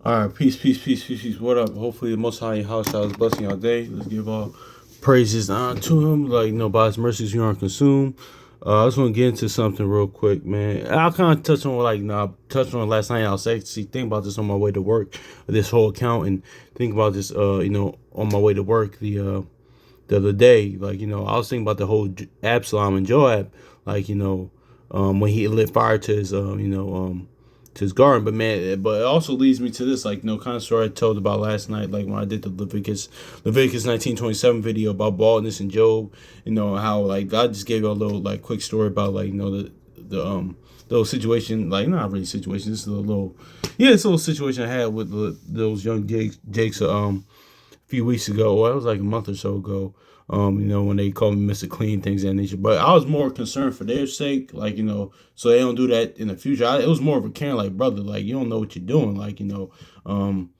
All right, peace, peace, peace, peace, peace. What up? Hopefully, the Most High House is blessing our day. Let's give all praises to Him. Like, by His mercies, you aren't consumed. I just want to get into something real quick, man. I'll kind of touch on I touched on it last night. I was actually thinking about this on my way to work, this whole account, and think about this, on my way to work the other day. Like, I was thinking about the whole Absalom and Joab, like, when he lit fire to his, to his garden. But man, but it also leads me to this, like, kind of story I told about last night, like when I did the Leviticus 19:27 video about baldness and Job. How like God just gave you a little like quick story about like the little situation, like not really situation, this is a little it's a little situation I had with those young Jakes few weeks ago. Well, it was like a month or so ago. When they called me Mr. Clean, things of that nature. But I was more concerned for their sake, like, so they don't do that in the future. It was more of a caring, like, brother, like, you don't know what you're doing, like, um,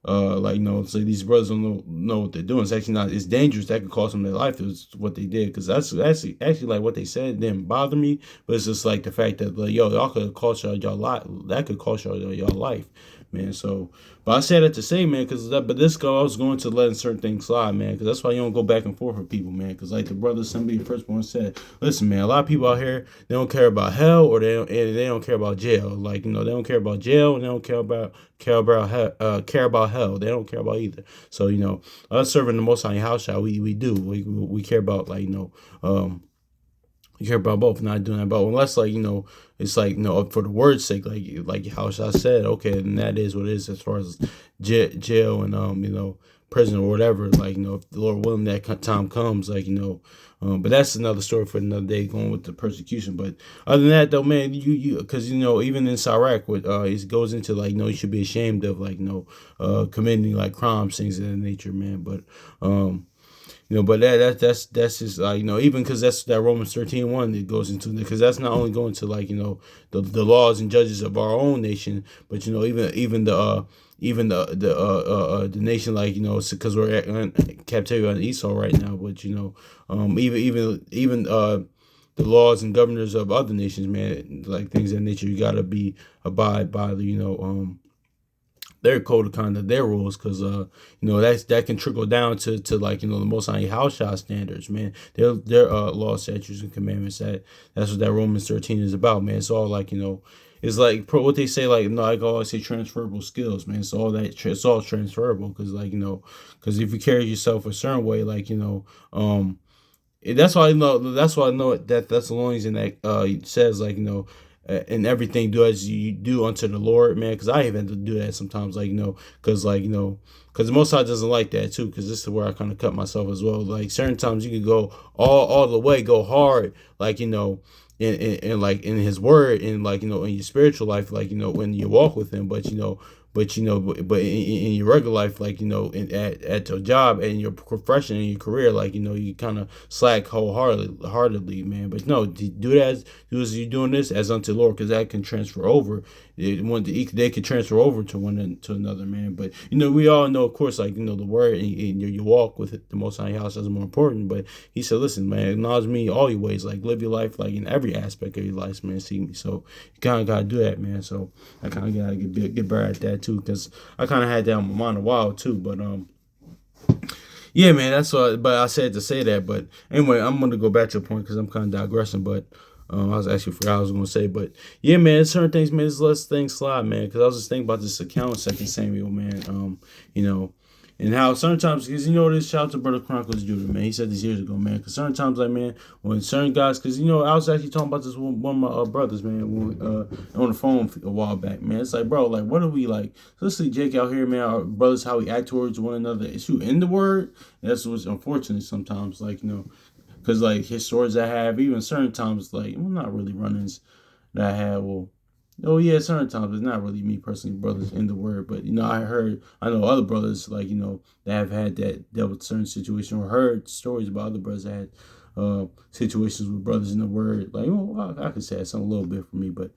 so these brothers don't know what they're doing. It's actually not. It's dangerous. That could cost them their life. Is what they did. Because that's actually like what they said didn't bother me, but it's just like the fact that like y'all could cost y'all life. That could cost y'all life, man. So, but I said that to say, man, but this go I was going to letting certain things slide, man. Because that's why you don't go back and forth with people, man. Because like the brother, somebody first one said, listen, man, a lot of people out here they don't care about hell or they don't care about jail. Like they don't care about jail and they don't care about hell. They don't care about either. So us serving the Most High house, shall we do we care about like you care about both, not doing that both. Unless like it's like for the word's sake, like how I said, okay, and that is what it is as far as jail and prison or whatever. Like if the Lord willing that time comes, like but that's another story for another day, going with the persecution. But other than that, though, man, you because even in Sirach, with it goes into like you should be ashamed of like committing like crimes, things of that nature, man. But but that's just even because that's that Romans 13:1 that goes into, because that's not only going to like the laws and judges of our own nation, but even the nation, like because we're in captivity on Esau right now, but even the laws and governors of other nations, man, like things of that nature, you gotta be abide by the their code of conduct, their rules, because that can trickle down to like the Most High house shot standards, man. Their law, statutes, and commandments. That's what that Romans 13 is about, man. It's all like it's like what they say, like I always say transferable skills, man. It's all that it's all transferable, because like because if you carry yourself a certain way, like that's why I know. That's why I know that Thessalonians in that says like in everything do as you do unto the Lord, man. Because I even have to do that sometimes, like because like because the Most High doesn't like that too. Because this is where I kind of cut myself as well. Like certain times you can go all the way, go hard, like in like in His Word, and like in your spiritual life, like when you walk with Him, but in your regular life, like at your job and your profession and your career, like you kind of slack wholeheartedly, man. But no, do as you doing this as unto the Lord, because that can transfer over. They can transfer over to one to another, man. But we all know, of course, like the word and your walk with the Most High house is more important. But He said, listen, man, acknowledge me all your ways, like live your life like in every aspect of your life, man. See me, so you kind of gotta do that, man. So I kind of gotta get better at that too, because I kind of had that on my mind a while too. But yeah, man, that's what. But I said to say that. But anyway, I'm gonna go back to the point because I'm kind of digressing. But I was actually forgot what I was gonna say. But yeah, man, certain things, man, just let things slide, man. Because I was just thinking about this account, Second Samuel, man. You know, and how sometimes, because this, shout out to Brother Chronicles Judah, man. He said this years ago, man. Because certain times, like, man, when certain guys, because I was actually talking about this with one of my brothers, man, on the phone a while back, man. It's like, bro, like, what are we like? Let's see Jake out here, man. Our brothers, how we act towards one another. Is you in the word? And that's what's unfortunate sometimes, like, because like his stories I have, even certain times, like, well, not really run-ins that I had. Well, oh yeah, certain times it's not really me personally, brothers in the word, but I know other brothers like that have had that dealt with certain situation, or heard stories about other brothers that had situations with brothers in the word. Like, I could say that's a little bit for me, but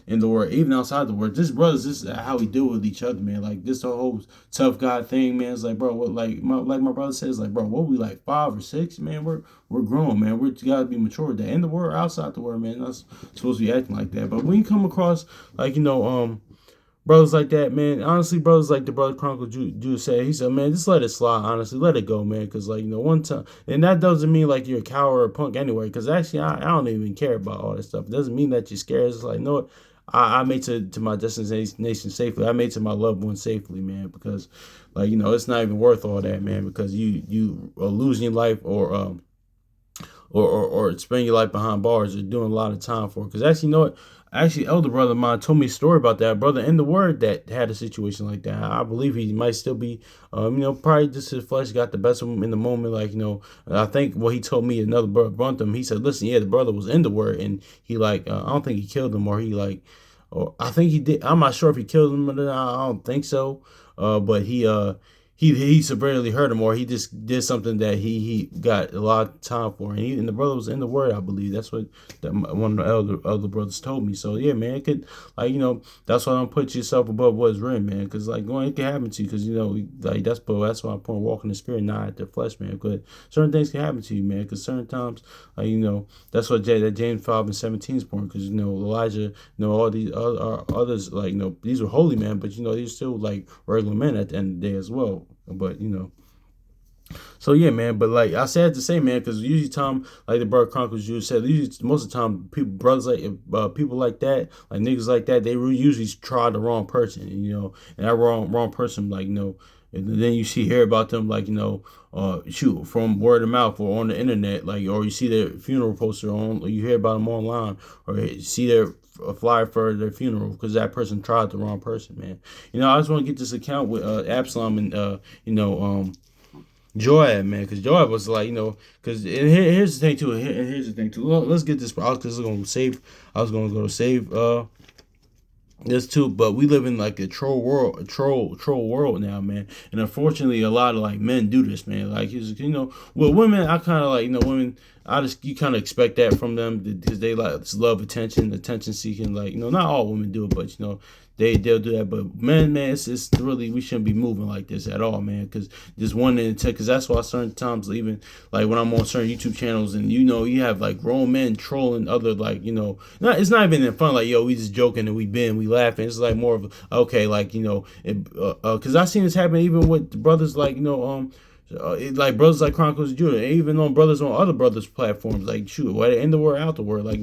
in the word, even outside the word, this brothers, this is how we deal with each other, man. Like this whole tough guy thing, man. It's like, bro, what like my brother says, like, bro, what we like 5 or 6, man. We're grown, man. We gotta be mature. That in the word, outside the word, man. That's supposed to be acting like that. But when you come across like brothers like that, man. Honestly, brothers like the brother Chronicle Judah said. He said, man, just let it slide. Honestly, let it go, man. Because like one time, and that doesn't mean like you're a coward or a punk anyway. Because actually, I don't even care about all that stuff. It doesn't mean that you're scared. It's like, no, I made to my destination safely. I made to my loved one safely, man. Because like it's not even worth all that, man. Because you are losing your life or spending your life behind bars or doing a lot of time for it. Because actually, what? Actually, elder brother of mine told me a story about that brother in the word that had a situation like that. I believe he might still be, probably just his flesh got the best of him in the moment. Like, I think what he told me, another brother brought him. He said, listen, yeah, the brother was in the word, and he like, I don't think he killed him, or he like, or I think he did. I'm not sure if he killed him or not. I don't think so. But he severely hurt him, or he just did something that he got a lot of time for, and the brother was in the word. I believe that's what one of the elder brothers told me. So yeah, man, it could that's why don't put yourself above what's written, man, because like it can happen to you, because like that's why I'm point walking the spirit, not at the flesh, man. Because certain things can happen to you, man. Because certain times, like that's what that James 5:17 is point. Because Elijah, all these others, like these were holy men, but these still like regular men at the end of the day as well. But so yeah, man. But like I said to say, man, because usually time, like the Bird Chronicles you said, usually most of the time brothers like people like that, like niggas like that, they usually try the wrong person, and that wrong person, like and then you hear about them, like shoot, from word of mouth or on the internet, like, or you see their funeral poster on, or you hear about them online, or you see their a flyer for their funeral because that person tried the wrong person, man. I just want to get this account with Absalom and Joab, man, because Joab was like, because here's the thing too. Here's the thing too. Let's get this. I was going to save. I was going to go to save this too, but we live in like a troll world now, man. And unfortunately, a lot of like men do this, man. Like well, women, I kind of like women. You kind of expect that from them because they like love attention seeking. Like not all women do it, but they'll do that. But man, it's really, we shouldn't be moving like this at all, man. Because just one in because that's why certain times, even like when I'm on certain YouTube channels, and you have like grown men trolling other, like it's not even in fun, like we just joking and we laughing. It's like more of okay, like because I seen this happen even with brothers like like brothers like Chronicles of Judah, even on brothers on other brothers platforms, like shoot, in the word out the word, like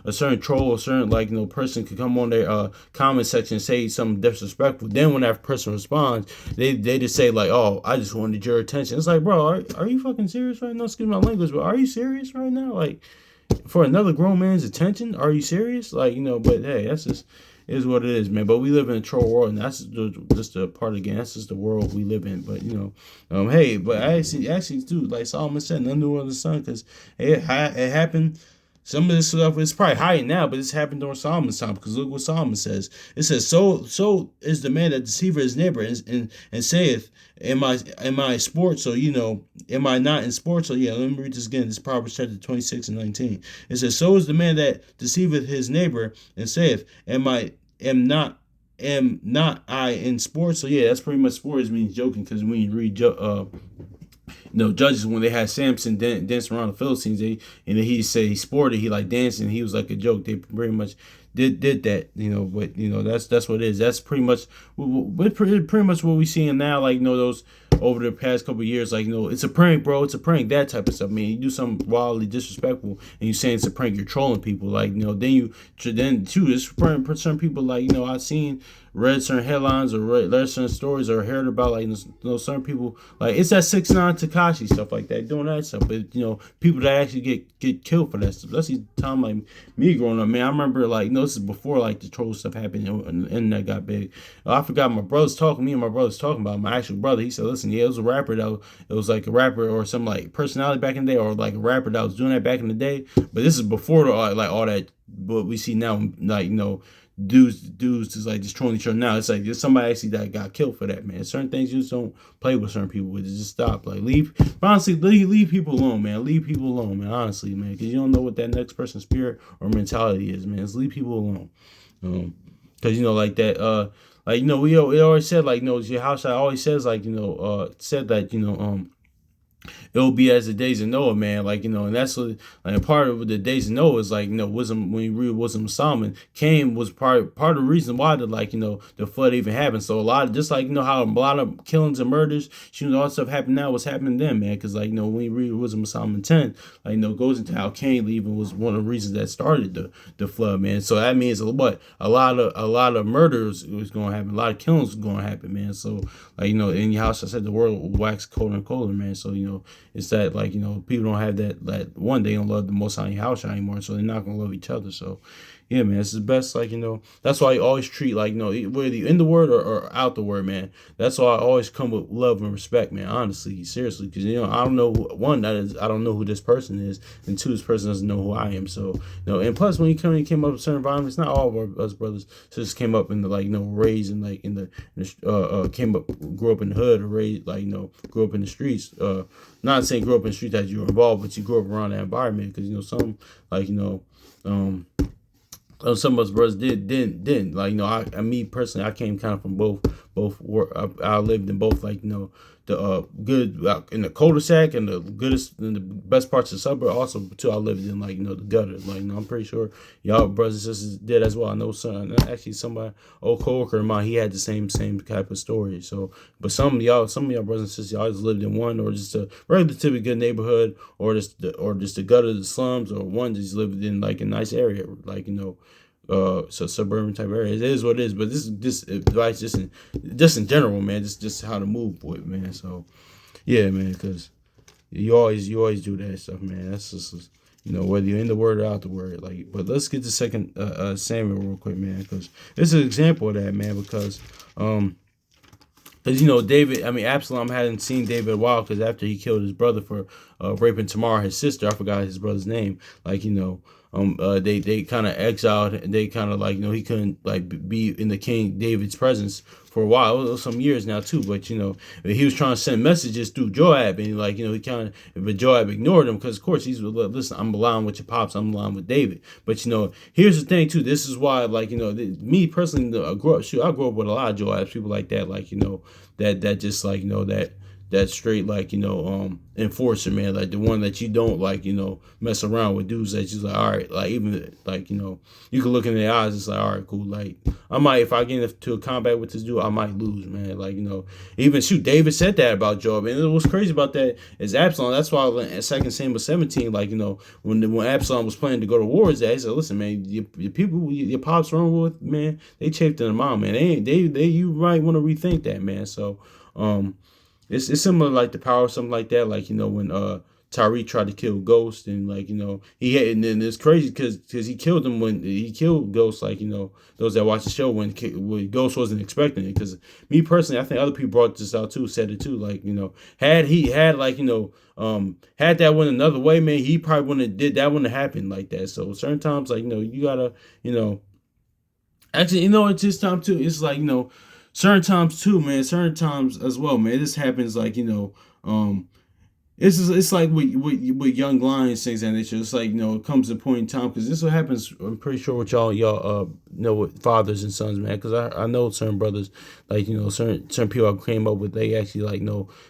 a certain troll, a certain like person could come on their comment section and say something disrespectful. Then when that person responds, they just say like, oh, I just wanted your attention. It's like, bro, are you fucking serious right now? Excuse my language, but are you serious right now? Like, for another grown man's attention, are you serious? Like, but hey, that's just is what it is, man. But we live in a troll world, and that's just a part of the game. That's just the world we live in. But hey, but actually, too, like Solomon said, none new under the sun, because it happened. Some of this stuff is probably high now, but it's happened during Solomon's time. Because look what Solomon says. It says, "So is the man that deceiveth his neighbor, and saith, Am I sports? So am I not in sports? So yeah, let me read this again. This Proverbs chapter 26 and 19. It says, "So is the man that deceiveth his neighbor, and saith, am not I in sports?" So yeah, that's pretty much sports means joking, because when you read Judges, when they had Samson dancing around the Philistines, and then he said he sported, he like dancing, he was like a joke. They pretty much did that, but that's what it is. That's pretty much what we seeing now, like those over the past couple of years, like it's a prank, bro, it's a prank, that type of stuff. I mean, you do something wildly disrespectful and you saying it's a prank, you're trolling people, like then too, it's for certain people, like I've seen read certain headlines or read certain stories or heard about like certain people, like it's that 6ix9ine Tekashi stuff like that, doing that stuff. But people that actually get killed for that stuff. That's the time, like me growing up, man. I remember like this is before like the troll stuff happened and the internet got big. I forgot me and my brothers talking about my actual brother. He said, listen, yeah, it was a rapper it was like a rapper or some like personality back in the day, or like a rapper that was doing that back in the day. But this is before like all that what we see now, like dudes just like just trolling each other now. It's like there's somebody actually that got killed for that, man. Certain things you just don't play with certain people with. Just stop. Like honestly, leave people alone, man. Leave people alone, man. Honestly, man, because you don't know what that next person's spirit or mentality is, man. Just leave people alone. Because like that. We always said, like your house. I always says, like said that it'll be as the days of Noah, man. Like, and that's what, like, part of the days of Noah is like, wisdom. When you read Wisdom of Solomon, Cain was part of the reason why the flood even happened. So a lot of, just like, how a lot of killings and murders, all that stuff happened now, what's happening then, man. Because, like, when you read Wisdom of Solomon 10, like, goes into how Cain even was one of the reasons that started the flood, man. So that means what, a lot of murders was going to happen, a lot of killings was going to happen, man. So, like, in your house, I said the world will wax colder and colder, man. So, it's that, like, people don't have that one, they don't love the Most High in your house anymore, so they're not gonna love each other. So yeah, man, it's the best. Like, that's why I always treat, like, whether you in the word or out the word, man. That's why I always come with love and respect, man. Honestly, seriously, because I don't know, one, that is, I don't know who this person is, and two, this person doesn't know who I am. So and plus, when you came up with certain environments, not all of us brothers sisters came up in the, like, raised in, like, came up, grew up in the hood, or raised, like, grew up in the streets. Not saying grew up in the streets that you were involved, but you grew up around that environment, because some, like, um some of us brothers didn't, like, me personally, I came kind of from both I lived in both, like, the good, in the cul-de-sac, and the goodest and the best parts of the suburb. Also too, I lived in, like, the gutter. Like, I'm pretty sure y'all brothers and sisters did as well. I know actually somebody, old coworker of mine, he had the same type of story. So, but some of y'all brothers and sisters, y'all just lived in one, or just a relatively good neighborhood, or just the gutter, the slums, or one just lived in, like, a nice area, like, so suburban type area. It is what it is, but this is just advice, just in general, man. Just how to move with, man. So yeah, man, because you always do that stuff, man. That's just, whether you're in the word or out the word. Like, but let's get to second Samuel real quick, man, because this is an example of that, man. Because David, I mean, Absalom hadn't seen David a while, because after he killed his brother for raping Tamar, his sister, I forgot his brother's name. Like, they kind of exiled. They kind of, like, he couldn't, like, be in the King David's presence for a while. It was some years now too, but he was trying to send messages through Joab, and, like, he kind of, but Joab ignored him, because of course he's, listen, I'm aligned with your pops, I'm aligned with David. But here's the thing too. This is why, like, me personally, I grew up with a lot of Joabs, people like that, like, that just, like, that straight, like, enforcer, man, like the one that you don't, like, mess around with, dudes that just like, all right, like, even, like, you can look in their eyes, it's like, all right, cool, like, I might, if I get into a combat with this dude, I might lose, man. Like, even shoot, David said that about Joab, and what's crazy about that is Absalom. That's why in 2 Samuel 17, like, when Absalom was planning to go to war, he said, listen, man, your people, your pops run with, man, they chafed in the mouth, man. They you might want to rethink that, man. So it's similar, like the power, something like that. Like, when Tyreek tried to kill Ghost, and, like, he had, and then it's crazy because he killed him when he killed Ghost. Like, those that watch the show, when Ghost wasn't expecting it. Because me personally, I think other people brought this out too, said it too. Like, had he had, like, had that went another way, man, he probably wouldn't have did that, wouldn't have happened like that. So certain times, like, you gotta, actually, it's this time too. It's like, certain times too, man. Certain times as well, man. This happens, like, it's like with young lions, things that nature. It's like, it comes to a point in time, because this is what happens. I'm pretty sure with y'all with fathers and sons, man. Because I know certain brothers, like, certain people I came up with, they actually, like,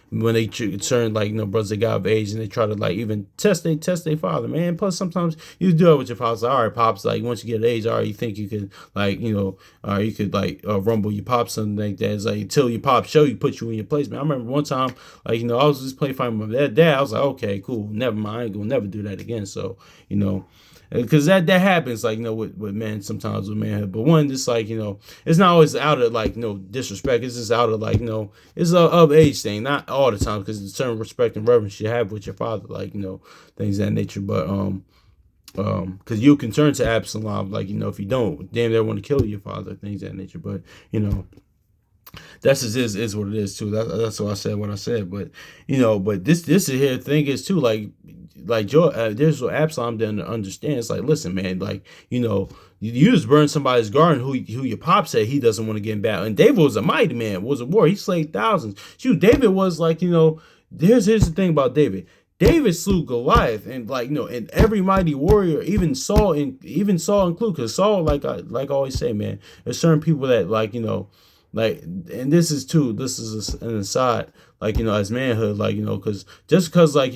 when they certain, like, brothers that got of age, and they try to, like, even test their father, man. Plus sometimes you do it with your pops. Like, all right, pops, like, once you get of age, all right, you think you could, like, you could, like, rumble your pops, something like that. It's like, until your pop show you, put you in your place, man. I remember one time, like, I was just playing fighting with my dad. I was like, okay, cool, never mind, I ain't gonna never do that again. So, because that happens, like, with men, sometimes with manhood. But one, just, like, it's not always out of, like, disrespect. It's just out of, like, it's a of age thing, not all the time, because it's certain respect and reverence you have with your father, like, things of that nature. But because you can turn to Absalom, like, if you don't, damn, they want to kill your father, things of that nature. But that's just is what it is too. That's why I said what I said. But but this here thing is too, like Joe. There's what Absalom didn't understand. It's like, listen, man, like, you just burned somebody's garden who your pop said he doesn't want to get in battle. And David was a mighty man, was a war. He slayed thousands. Shoot, David was, like, here's the thing about David. David slew Goliath, and, like, and every mighty warrior, even Saul included, because Saul, like I always say, man, there's certain people that, like, like, and this is an aside, like, as manhood, like, because just because, like,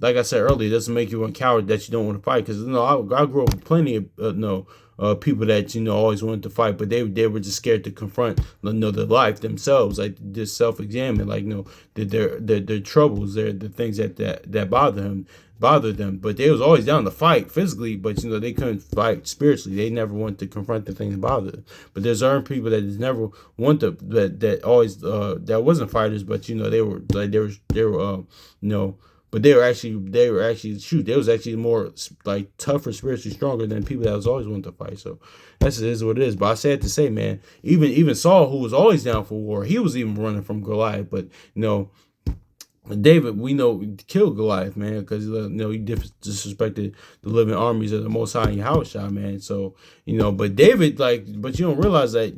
like I said earlier, it doesn't make you a coward that you don't want to fight. Because, I grew up with plenty of, people that, always wanted to fight, but they were just scared to confront, their life themselves, like, just self-examine, like, their troubles, the things that bother them, but they was always down to fight physically, but they couldn't fight spiritually. They never wanted to confront the things that bother them. But there's certain people that just never want to, that always that wasn't fighters, but they were like, they were but they were actually shoot, they was actually more like tougher, spiritually stronger than people that was always wanting to fight. So that's it is what it is. But I said to say, man, even Saul, who was always down for war, he was even running from Goliath. But David, we know, killed Goliath, man, because he disrespected the living armies of the Most High Yahushua, man. So but David, but you don't realize that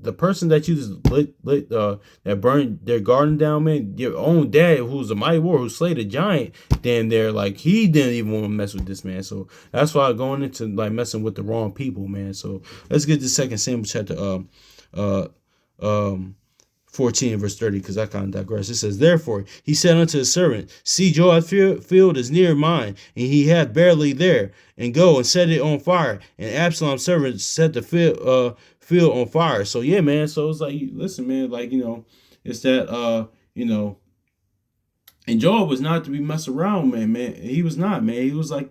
the person that you just that burned their garden down, man, your own dad, who's a mighty warrior, who slayed a giant, damn there, like, he didn't even want to mess with this man. So that's why going into, like, messing with the wrong people, man. So let's get to 2 Samuel chapter 14 verse 30, because I kind of digress. It says, therefore he said unto his servant, see, Joab's field is near mine, and he hath barely there, and go and set it on fire. And Absalom's servant set the field on fire. So yeah, man. So it's like, listen, man, like, it's that and Joab was not to be messed around, man. He was not, man. He was like,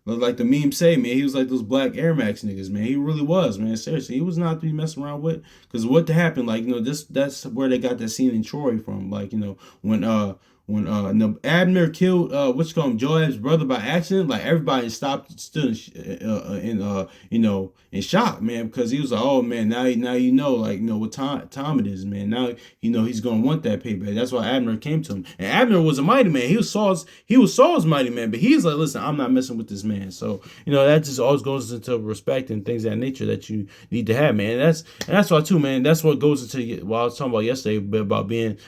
like the meme say, man, he was like those black Air Max niggas, man. He really was, man. Seriously, he was not to be messing around with. Because what happened, like, that's where they got that scene in Troy from. Like, when Abner killed Joab's brother by accident, like, everybody stood in shock, man, because he was like, oh man, now like, what time it is, man. Now he's gonna want that payback. That's why Abner came to him, and Abner was a mighty man. He was Saul's mighty man, but he's like, listen, I'm not messing with this man. So that just always goes into respect and things of that nature that you need to have, man. And that's why too, man. That's what goes into what I was talking about yesterday about men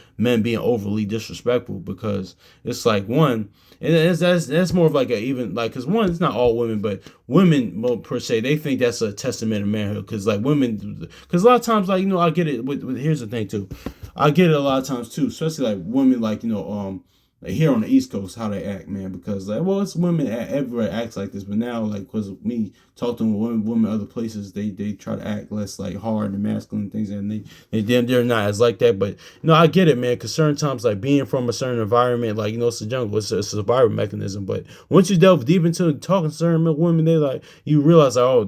being overly disrespectful, because it's like, one, and that's more of like because one, it's not all women, but women, well, per se, they think that's a testament of manhood, because like women, because a lot of times, like, I get it with here's the thing too, I get it a lot of times too, especially like women, like, like here on the East Coast, how they act, man, because like, well, it's women everywhere acts like this, but now, like, because of me talking with women other places, they try to act less like hard and masculine and things, and they're not as like that. But I get it, man, because certain times, like, being from a certain environment, like, it's the jungle, it's a survival mechanism. But once you delve deep into talking to certain women, they like, you realize, like, oh,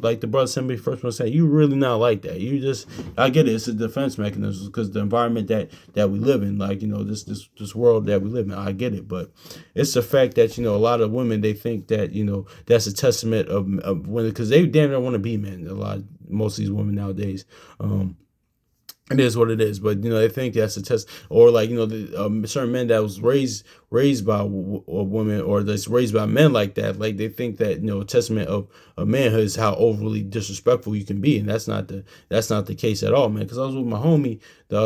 like the brother somebody first one said, you really not like that. You just, I get it, it's a defense mechanism, because the environment that we live in, like, this world that we live in, I get it. But it's the fact that a lot of women, they think that that's a testament of women, because they damn near want to be men. Most of these women nowadays, it is what it is. But they think that's a test, or like certain men that was raised by women, or that's raised by men like that, like they think that a testament of manhood is how overly disrespectful you can be, and that's not the case at all, man. Because I was with my homie the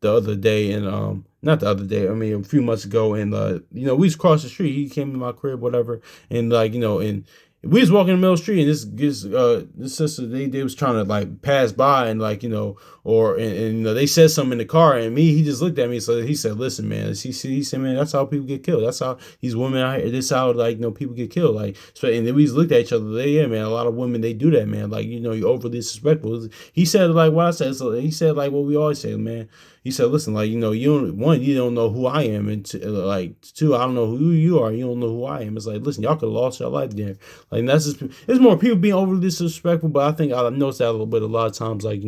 other day, and not the other day, I mean a few months ago, and we was across the street. He came to my crib, whatever, and and we was walking in the middle of the street, and this sister, they was trying to like pass by, and like they said something in the car, and he just looked at me. So he said, listen, man, he said, man, that's how people get killed. That's how these women out here, this how like people get killed. Like, so, and then we just looked at each other. Yeah, man, a lot of women, they do that, man. Like, you're overly disrespectful. He said like what I said. So he said like what we always say, man. He said, listen, like, you don't know who I am, and two, I don't know who you are. You don't know who I am. It's like, listen, y'all could have lost your life there. Like, that's just, it's more people being overly disrespectful. But I think I noticed that a little bit a lot of times, like,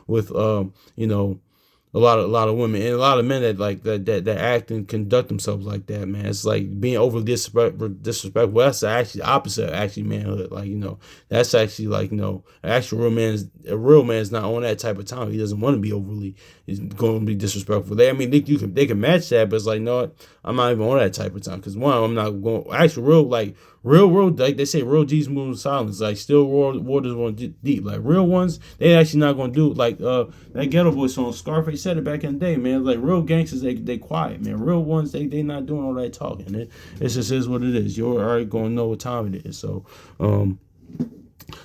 with a lot of women and a lot of men that like that act and conduct themselves like that, man. It's like being overly disrespectful. That's actually the opposite of actually manhood. Like, that's actually like, an actual a real man is not on that type of time. He doesn't want to be overly, he's going to be disrespectful. They can match that, but it's like, no, I'm not even on that type of time. Because one, I'm not going actual real, like they say, real G's move in silence. Like, still waters run deep. Like, real ones, they actually not gonna do it. Like that Ghetto Boy song, Scarface said it back in the day, man. Like, real gangsters, they quiet, man. Real ones, they not doing all that talking. It just is what it is. You're already gonna know what time it is. So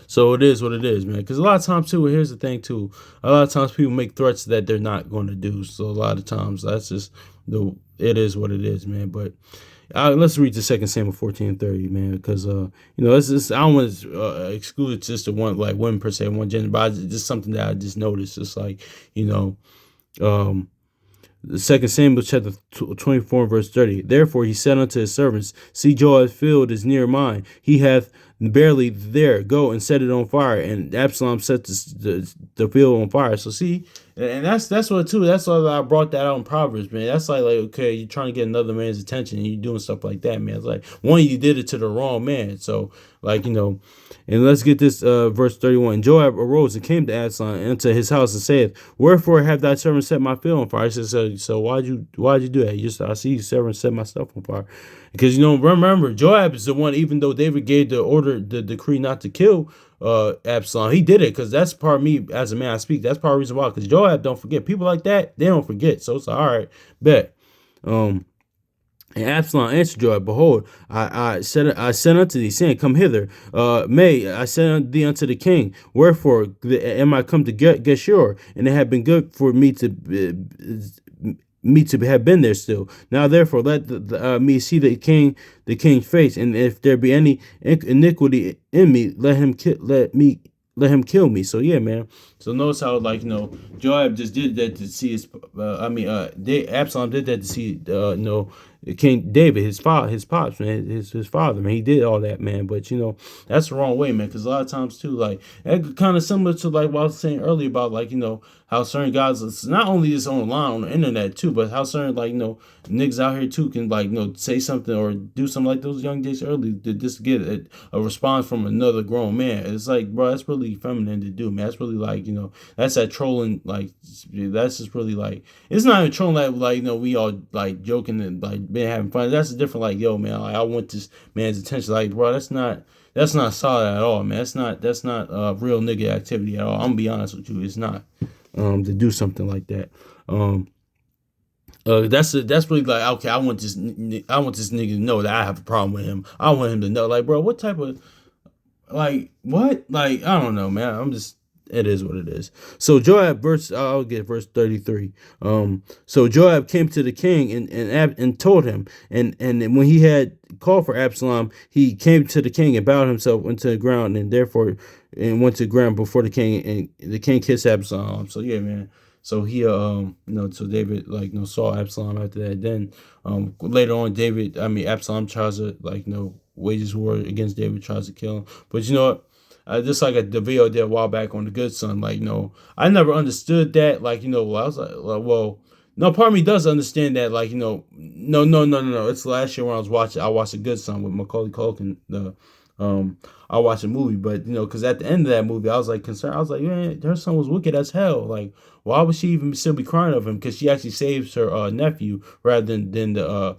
So it is what it is, man. Because a lot of times too, here's the thing too. A lot of times people make threats that they're not going to do. So a lot of times that's just the it is what it is, man. But let's read the Second Samuel 14:30, man, because it's just I don't want to exclude just the one like one per se, one gender, but it's just something that I just noticed. It's like um, the Second Samuel chapter 24 verse 30. Therefore he said unto his servants, see, Joab's field is near mine. He hath barely there. Go and set it on fire. And Absalom set the field on fire. So see, and that's what too. That's why I brought that out in Proverbs, man. That's like okay, you're trying to get another man's attention and you're doing stuff like that, man. It's like one, you did it to the wrong man. So like and let's get this verse 31. Joab arose and came to Absalom into his house and said, wherefore have thy servant set my field on fire? He said, so why'd you do that? I see your servant set my stuff on fire. Because remember, Joab is the one, even though David gave the order, the decree not to kill Absalom, he did it because that's part of me as a man I speak. That's part of the reason why. Because Joab don't forget. People like that, they don't forget. So it's like, all right, bet. And Absalom answered Joab, behold, I said unto thee, saying, come hither. May I said thee unto the king, wherefore am I come to Geshur? And it had been good for me to have been there still. Now therefore let me see the king's face, and if there be any iniquity in me, let him kill me. So yeah, man. So notice how Joab just did that to see his. Absalom did that to see King David, his pops, man, his father, man. He did all that, man. But that's the wrong way, man. Because a lot of times too, like that kind of similar to like what I was saying earlier about how certain guys, it's not only just online on the internet too, but how certain niggas out here too can say something or do something like those young days early to just get a response from another grown man. It's like, bro, that's really feminine to do, man. That's really like that's that trolling, like that's just really like it's not even trolling we all like joking and like been having fun. That's a different like, yo, man, like I want this man's attention. Like, bro, that's not solid at all, man. That's not real nigga activity at all. I'm gonna be honest with you, it's not to do something like that. That's really like, okay, I want this nigga to know that I have a problem with him. I want him to know, like, bro, what type of like what? Like, I don't know, man. It is what it is. So Joab, I'll get verse 33. So Joab came to the king and told him, and when he had called for Absalom, he came to the king and bowed himself into the ground, and went to the ground before the king, and the king kissed Absalom. So yeah, man. So he so David saw Absalom after that. Then later on, Absalom tries to wages war against David, tries to kill him. But you know what? Just like the video I did a while back on the good son, I never understood that. I was like, well, no, part of me does understand that. No. It's last year when I watched the good son with Macaulay Culkin. I watched a movie, but because at the end of that movie, I was like concerned. I was like, man, her son was wicked as hell. Like, why would she even still be crying over him? Because she actually saves her nephew rather than the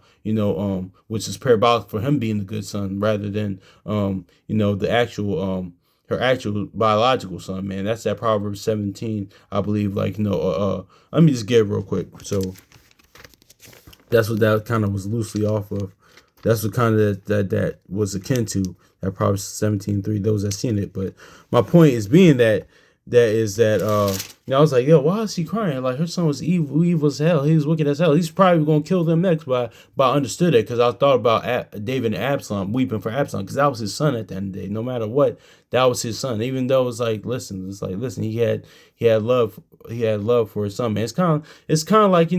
which is parabolic for him being the good son rather than the actual her actual biological son, man. That's that Proverbs 17, I believe. Let me just get it real quick. So that's what that kind of was loosely off of. That's what kind of that was akin to that Proverbs 17:3. Those that seen it, but my point is being that I was like, yo, why is she crying? Like, her son was evil as hell. He was wicked as hell. He's probably gonna kill them next. But I understood it because I thought about David and Absalom, weeping for Absalom, because that was his son at the end of the day. No matter what, that was his son. Even though it's like, listen, he had love for his son, man. It's kind of like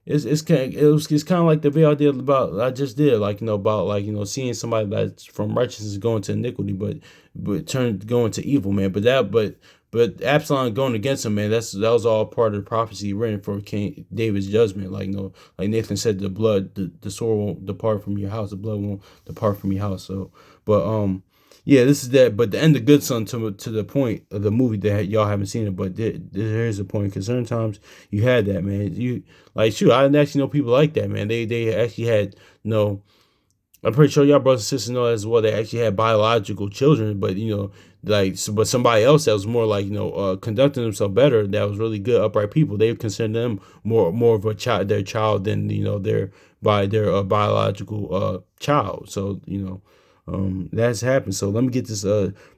It's kind of like the video I just did about seeing somebody that's from righteousness going to iniquity, but going to evil, man. But Absalom going against him, man. That was all part of the prophecy written for King David's judgment. Like Nathan said, the sword won't depart from your house, the blood won't depart from your house. So, but yeah, this is that. But the end of Good Son to the point of the movie that y'all haven't seen it, but here's the point. Because certain times you had that, man. You shoot, I didn't actually know people like that, man. They actually had I'm pretty sure y'all brothers and sisters know as well. They actually had biological children, but but somebody else that was more conducting themselves better, that was really good, upright people. They consider them more of a child, their child than their biological child. So That's happened. So let me get this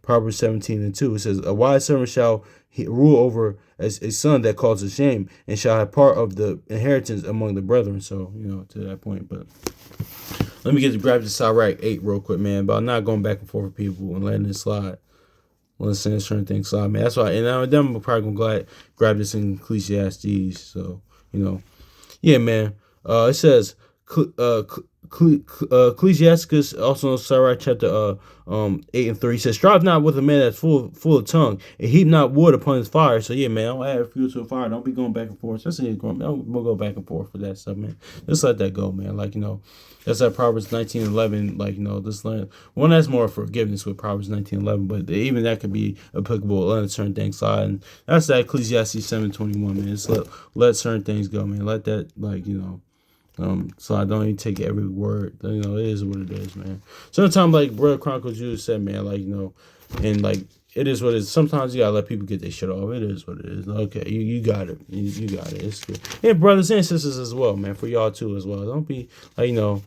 Proverbs 17:2. It says, a wise servant shall rule over as a son that causes shame, and shall have part of the inheritance among the brethren. So, to that point. But let me grab this Sirach 8 real quick, man. But I'm not going back and forth with people and letting it slide. Letting certain things slide, man. That's why, and I'm probably gonna grab this in Ecclesiastes. So, yeah, man. It says, Ecclesiasticus, also in Sirach chapter 8:3, says, strive not with a man that's full of tongue, and heap not wood upon his fire. So yeah, man, don't add fuel to a fire. Don't be going back and forth. Especially don't go back and forth for that stuff, man. Just let that go, man. That's that Proverbs 19:11. This land one has more forgiveness with Proverbs 19:11, but even that could be applicable. Let certain things slide, and that's that Ecclesiastes 7:21, man. Just let certain things go, man. Let that so I don't even take every word. It is what it is, man. Sometimes, like Brother Chronicles Judas said, man, and it is what it is. Sometimes you gotta let people get their shit off. It is what it is. Okay, you got it. You got it. It's good. And brothers and sisters as well, man. For y'all too as well. Don't be because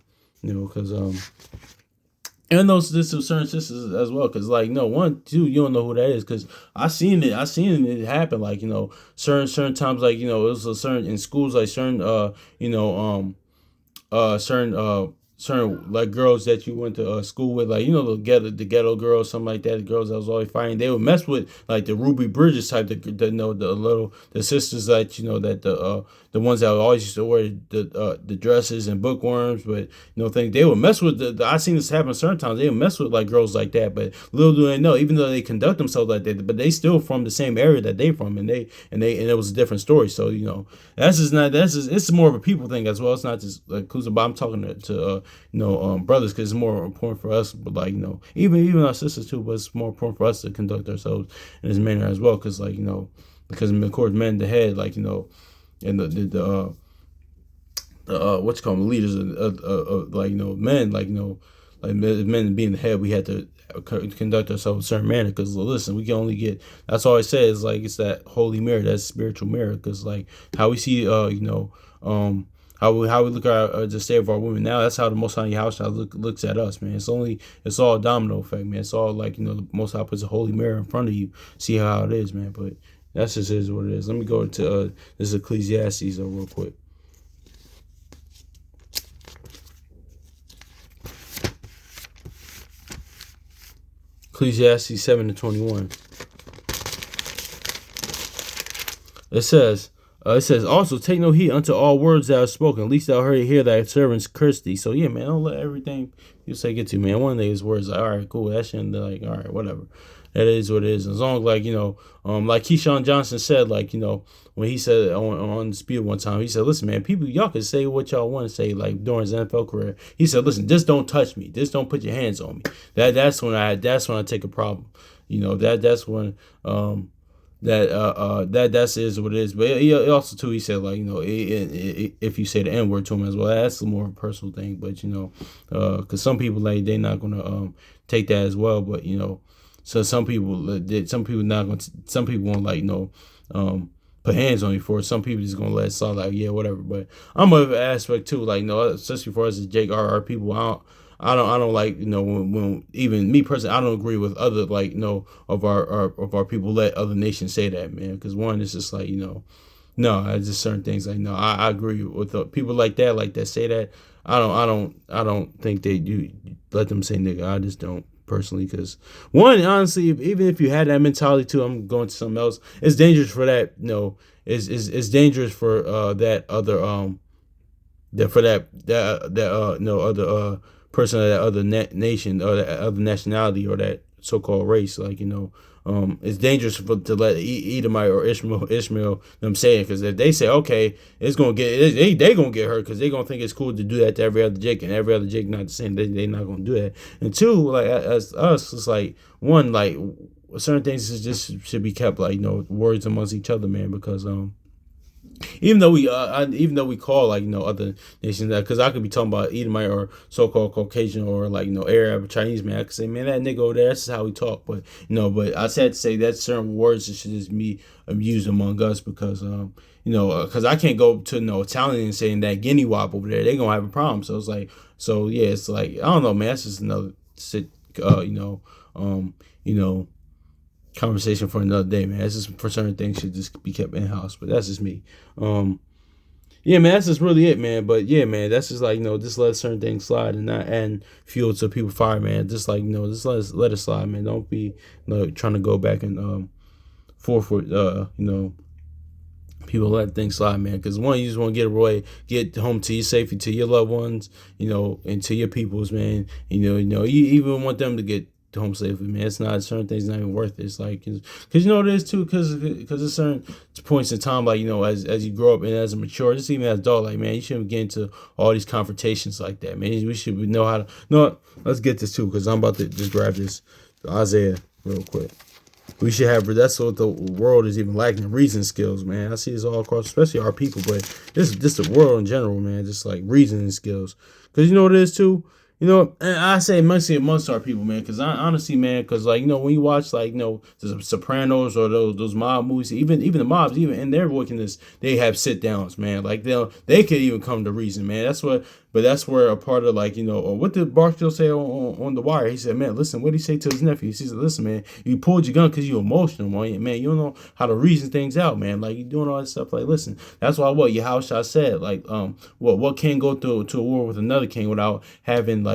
and there's some certain sisters as well, because one, two, you don't know who that is, because I seen it happen, certain times, it was a certain in schools, certain certain girls that you went to school with, the ghetto girls, something like that, the girls that was always fighting, they would mess with the Ruby Bridges type, the sisters that the ones that always used to wear the dresses and bookworms, but think they would mess with I seen this happen certain times. They would mess with girls like that, but little do they know, even though they conduct themselves like that, but they still from the same area that they from, and it was a different story. So it's more of a people thing as well. It's not just inclusive, but I'm talking to brothers, because it's more important for us, but even our sisters too, but it's more important for us to conduct ourselves in this manner as well, because because of course men the head, and the what's called leaders of men being the head, we had to conduct ourselves in a certain manner, because listen, we can only get, that's all I say is it's that holy mirror, that spiritual mirror, because how we see how we look at the state of our women now, that's how the Most High Yahweh looks at us, man. It's all a domino effect, man. It's all the Most High puts a holy mirror in front of you, see how it is, man. But that's just is what it is. Let me go to this is Ecclesiastes real quick. Ecclesiastes 7:21. It says, also take no heed unto all words that are spoken, lest thou hear thy servants curse thee. So yeah, man, don't let everything you say get to you, man. One of these words, all right, cool, that shouldn't, all right, whatever. That is what it is. As long as like Keyshawn Johnson said, when he said on the speed one time, he said, listen, man, people, y'all can say what y'all want to say, during his NFL career. He said, listen, just don't touch me. Just don't put your hands on me. That's when I take a problem. That's when that is what it is. But he also too, he said if you say the N word to him as well, that's a more personal thing. But because some people they're not gonna take that as well. But so some people not gonna, some people won't put hands on you for it. Some people just gonna let it slide, yeah, whatever. But I'm of an aspect too, especially for us as Jake RR people, I don't when even me personally, I don't agree with other of our people let other nations say that, man, because one is just no, it's just certain things I agree with people like that say that. I don't think they do let them say nigga. I just don't personally, because one, honestly, even if you had that mentality too, I'm going to something else. It's dangerous for that. It's dangerous for that other other person of that other nation or that other nationality or that so-called race. It's dangerous to let Edomite or Ishmael them say it, because if they say okay, it's gonna get they gonna get hurt, because they gonna think it's cool to do that to every other Jake, and every other Jake not the same. They not gonna do that. And two, as us, it's one, certain things just should be kept words amongst each other, man, because even though we call other nations that, because I could be talking about Edomite or so-called Caucasian or Arab or Chinese, man, I could say, man, that nigga over there, that's just how we talk. But but I said to say that certain words that should just be used among us, because because I can't go to Italian and saying that guinea wop over there, they gonna have a problem. So it's I don't know, man, that's just another sit, you know, conversation for another day, man. It's just for certain things should just be kept in house, but that's just me. Yeah, man, that's just really it, man. But yeah, man, that's just like, just let certain things slide and not add fuel to people's fire, man. Just like, just let it slide, man. Don't be trying to go back and forth with people let things slide, man. Because one, you just want to get home to your safety, to your loved ones, and to your peoples, man. You even want them to get home safely, man. It's not certain things not even worth it. It's like, because it is too, because there's certain points in time, like as you grow up and as a mature, just even as adult, like, man, you shouldn't get into all these confrontations like that, man. We should know how to. No, let's get this too, because I'm about to just grab this Isaiah real quick. We should have. That's what the world is even lacking, reasoning skills, man. I see this all across, especially our people, but this just the world in general, man. Just like reasoning skills, because you know what it is too. And I say mostly amongst our people, man, because honestly, man, because like when you watch like the Sopranos or those mob movies, even the mobs, even in their wickedness, they have sit downs, man. Like they could even come to reason, man. That's where a part of like or what did Barksdale say on The Wire? He said, man, listen, what did he say to his nephew? He said, listen, man, you pulled your gun because you're emotional, man. You don't know how to reason things out, man. Like you doing all that stuff. Like, listen, that's why Yahushua said, like, what king go to a war with another king without having like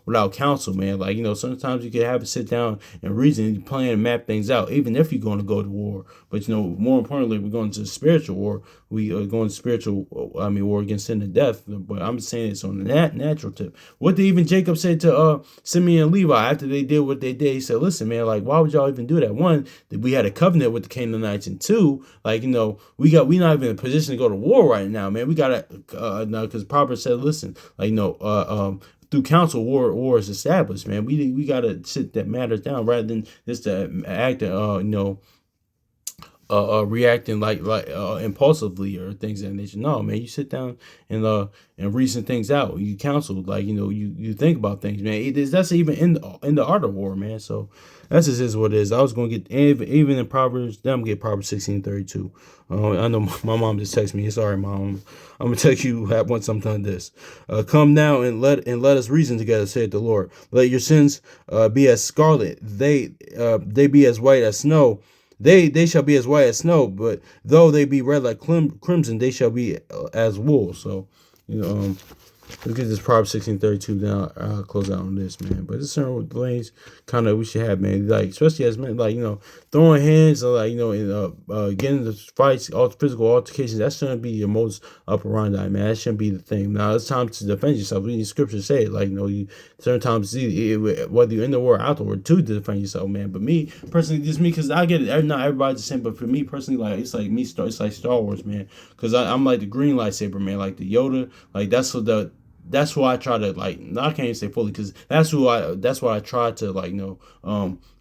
without counsel, man. Like sometimes you can have to sit down and reason, plan and map things out, even if you're going to go to war. But more importantly, we're going to spiritual war. We are going to spiritual, war against sin and death. But I'm saying it's on the natural tip. What did even Jacob say to Simeon and Levi after they did what they did? He said, listen, man, like, why would y'all even do that? One, that we had a covenant with the Canaanites, and two, like, we not even in a position to go to war right now, man. We got to, because Proverbs said, listen, like, through council, war is established, man. We gotta sit that matters down rather than just to act, reacting like impulsively or things of that nature. No, man, you sit down and reason things out. You counsel, like you think about things, man. That's even in the art of war, man. So that's just is what it is. I was gonna get even in Proverbs. Then I'm gonna get Proverbs 16:32. I know my mom just texted me. Sorry, mom. I'm gonna text you once I'm done this. Come now and let us reason together, saith the Lord. Let your sins be as scarlet; they be as white as snow. They shall be as white as snow, but though they be red like crimson, they shall be as wool. So, let's get this Proverbs 16:32 now. I'll close out on this, man. But it's certain lanes kind of we should have, man. Like, especially as men, like, throwing hands, like, and getting the fights, all physical altercations, that shouldn't be your most operandi, man. That shouldn't be the thing. Now, it's time to defend yourself. The scriptures say it, like, you certain times, whether you're in the war or out the war, to defend yourself, man. But me, personally, just me, because I get it, not everybody's the same, but for me, personally, like, it's like it's like Star Wars, man. Because I'm like the green lightsaber, man, like the Yoda, like, that's why I try to, like, I can't even say fully, because that's what I try to, like,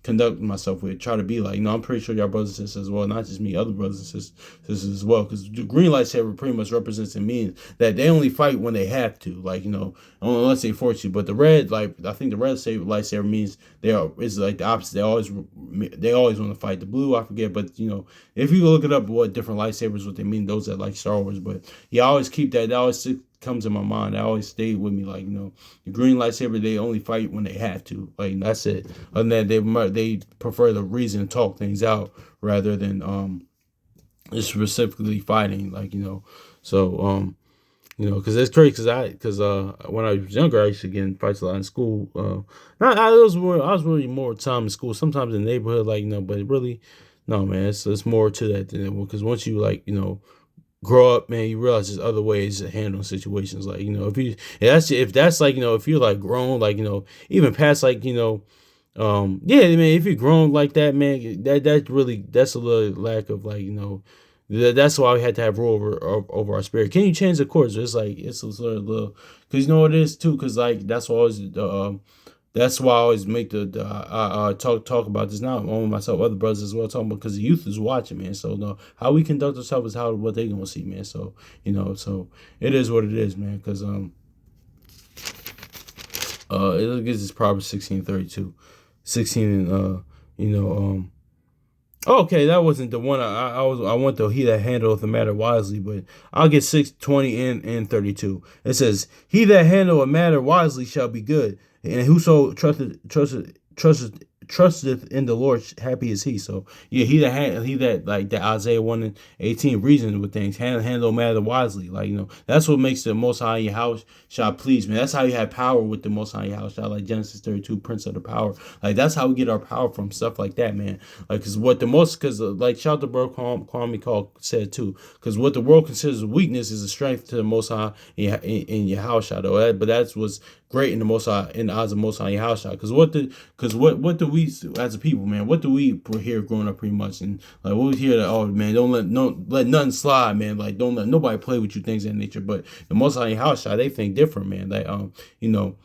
conduct myself with, try to be like, I'm pretty sure y'all brothers and sisters as well, not just me, other brothers and sisters as well, because the green lightsaber pretty much represents and means that they only fight when they have to, like, unless they force you. But the red, like, I think the red lightsaber means it's like the opposite. They always want to fight. The blue, I forget, but if you look it up, what different lightsabers, what they mean, those that like Star Wars. But yeah, I always keep that. That always comes in my mind. I always stayed with me, like, the green lightsaber, they only fight when they have to, like, that's it. Other than that, they prefer the reason to talk things out rather than just specifically fighting, like, so because it's crazy, because when I was younger, I used to get in fights a lot in school. I was really more time in school, sometimes in the neighborhood, like, but really, no, man, it's more to that than, because once you, like, grow up, man, you realize there's other ways to handle situations. Like, if that's like, if you're like grown, like, even past, like, yeah, man, if you're grown like that, man, that's a little lack of, like, that's why we had to have rule over our spirit. Can you change the course? It's like, it's a little, because it is too, because, like, that's why I always make talk about this, not only myself, other brothers as well, talking about, because the youth is watching, man. So how we conduct ourselves is what they gonna see, man. So so it is what it is, man. Because it gives this Proverbs 16:32, 16 and okay, that wasn't the one I want to he that handleth the matter wisely, but I'll get 6:20 and 32. It says, he that handleth a matter wisely shall be good. And whoso trusteth in the Lord, happy is he. So yeah, he that like that Isaiah 1:18 reason with things, handle matter wisely. Like, that's what makes the Most High in your house shall please, man. That's how you have power with the Most High in your house shall, like Genesis 32, Prince of the Power. Like, that's how we get our power from, stuff like that, man. Like, because like shout the bro Kwame Call said too, because what the world considers a weakness is a strength to the Most High in your house shall. But that's what's great in the Most High, in the eyes of Most High in your house shall. Because what do we as a people, man? What do we hear growing up, pretty much? And like, what we hear that, oh man, don't let nothing slide, man. Like, don't let nobody play with you, things of that nature. But the Most High in your house shall, they think different, man. Like, you know.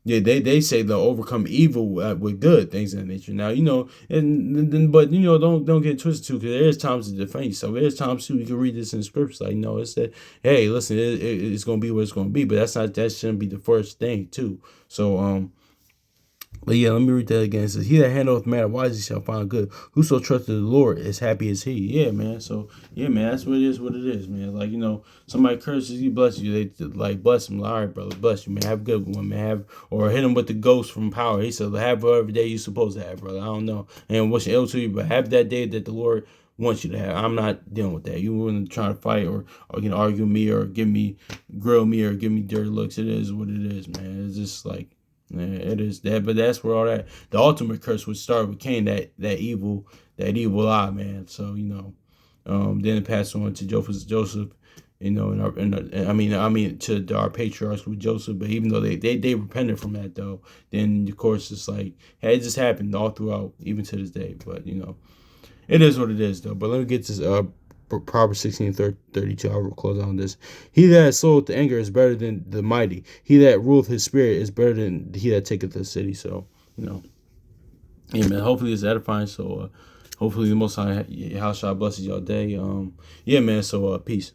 Yeah, they say they'll overcome evil with good, things of that nature. Now, but don't get twisted too, because there's times to defend yourself. There's times too you can read this in the scriptures, like, it's that, hey, listen, it's gonna be what it's gonna be, but that shouldn't be the first thing too. So but yeah, let me read that again. It says, "He that handleth matter wisely shall find good. Whoso trusteth the Lord is happy as he." Yeah, man. So yeah, man, that's what it is. What it is, man. Like, somebody curses you, bless you. They like bless him. Like, all right, brother, bless you, man. Have a good one, man. Or hit him with the ghost from power. He said, have whatever day you supposed to have, brother. I don't know, and what's ill to you, but have that day that the Lord wants you to have. I'm not dealing with that. You wouldn't try to fight or argue me or grill me or give me dirty looks. It is what it is, man. It's just like. Yeah, it is that, but that's where all the ultimate curse would start with Cain, that evil eye, man. So then it passed on to Joseph, to our patriarchs with Joseph. But even though they repented from that, though, then of course it's like, hey, it just happened all throughout, even to this day. But it is what it is, though. But let me get this Proverbs 16:32. I'll close on this. He that has sold to anger is better than the mighty. He that ruleth his spirit is better than he that taketh the city. So, yeah, man. Hopefully it's edifying. So, hopefully the Most High house shall blesses y'all day. Yeah, man. So, peace.